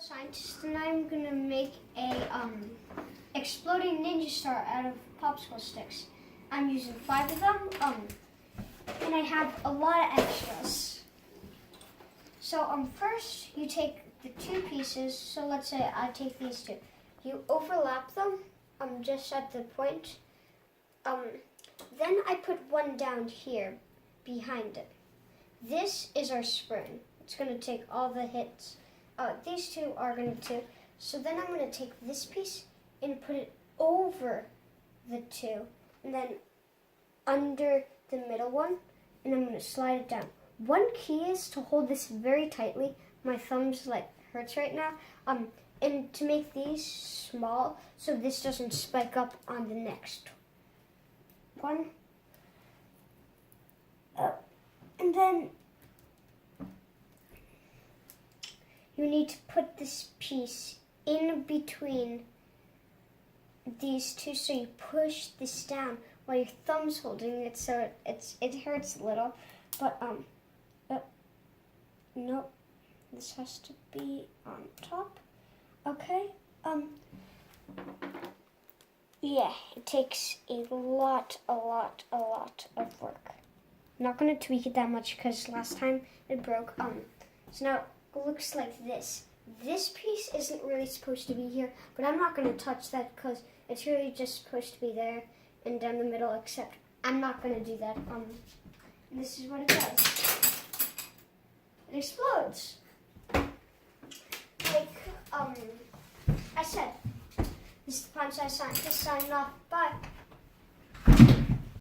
Scientist, and I'm gonna make a exploding ninja star out of popsicle sticks. I'm using 5 of them, and I have a lot of extras. So first you take the 2 pieces. So let's say I take these 2. You overlap them just at the point. Then I put one down here behind it. This is our spoon. It's gonna take all the hits. These 2 are going to. So then I'm going to take this piece and put it over the 2, and then under the middle one, and I'm going to slide it down. One key is to hold this very tightly. My thumb's hurts right now. And to make these small so this doesn't spike up on the next one. And then you need to put this piece in between these 2, so you push this down while your thumb's holding it, so it hurts a little. But no, this has to be on top. Okay. Yeah, it takes a lot of work. I'm not gonna tweak it that much because last time it broke. So now it looks like this. This piece isn't really supposed to be here, but I'm not going to touch that because it's really just supposed to be there and down the middle, except I'm not going to do that. This is what it does. It explodes. Like, I said, this is the Pint-Sized Scientist signing off. Bye.